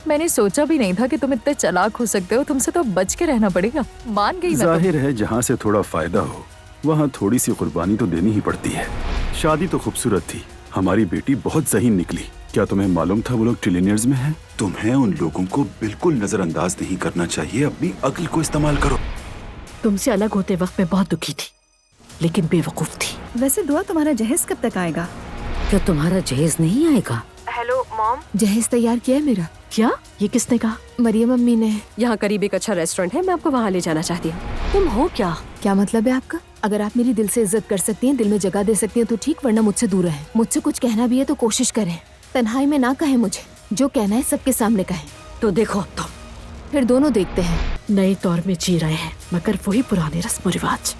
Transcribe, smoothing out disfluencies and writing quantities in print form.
मैंने सोचा भी नहीं था कि तुम इतने चालाक हो सकते हो। तुमसे तो बच के रहना पड़ेगा। मान गई मैं। जाहिर है जहाँ से थोड़ा फायदा हो वहाँ थोड़ी सी कुर्बानी तो देनी ही पड़ती है। शादी तो खूबसूरत थी, हमारी बेटी बहुत ज़हीन निकली। क्या तुम्हें मालूम था वो लोग ट्रिलियनियर्स में हैं? तुम्हें उन लोगों को बिल्कुल नजरअंदाज नहीं करना चाहिए, अपनी अक्ल को इस्तेमाल करो। तुमसे अलग होते वक्त मैं बहुत दुखी थी, लेकिन बेवकूफ थी। वैसे दुआ तुम्हारा जहेज कब तक आएगा? क्या तुम्हारा जहेज नहीं आएगा? हेलो मॉम, जहेज तैयार किया है मेरा। क्या? ये किसने कहा? मरियम अम्मी ने। यहाँ करीब एक अच्छा रेस्टोरेंट है, मैं आपको वहाँ ले जाना चाहती हूँ। तुम हो क्या? क्या मतलब है आपका? अगर आप मेरी दिल से इज्जत कर सकती हैं, दिल में जगह दे सकती हैं तो ठीक, वरना मुझसे दूर रहें। मुझसे कुछ कहना भी है तो कोशिश करें, तन्हाई में ना कहें मुझे। जो कहना है सबके सामने कहें। तो देखो फिर दोनों देखते हैं। नए दौर में जी रहे हैं मगर वही पुराने रस्म रिवाज।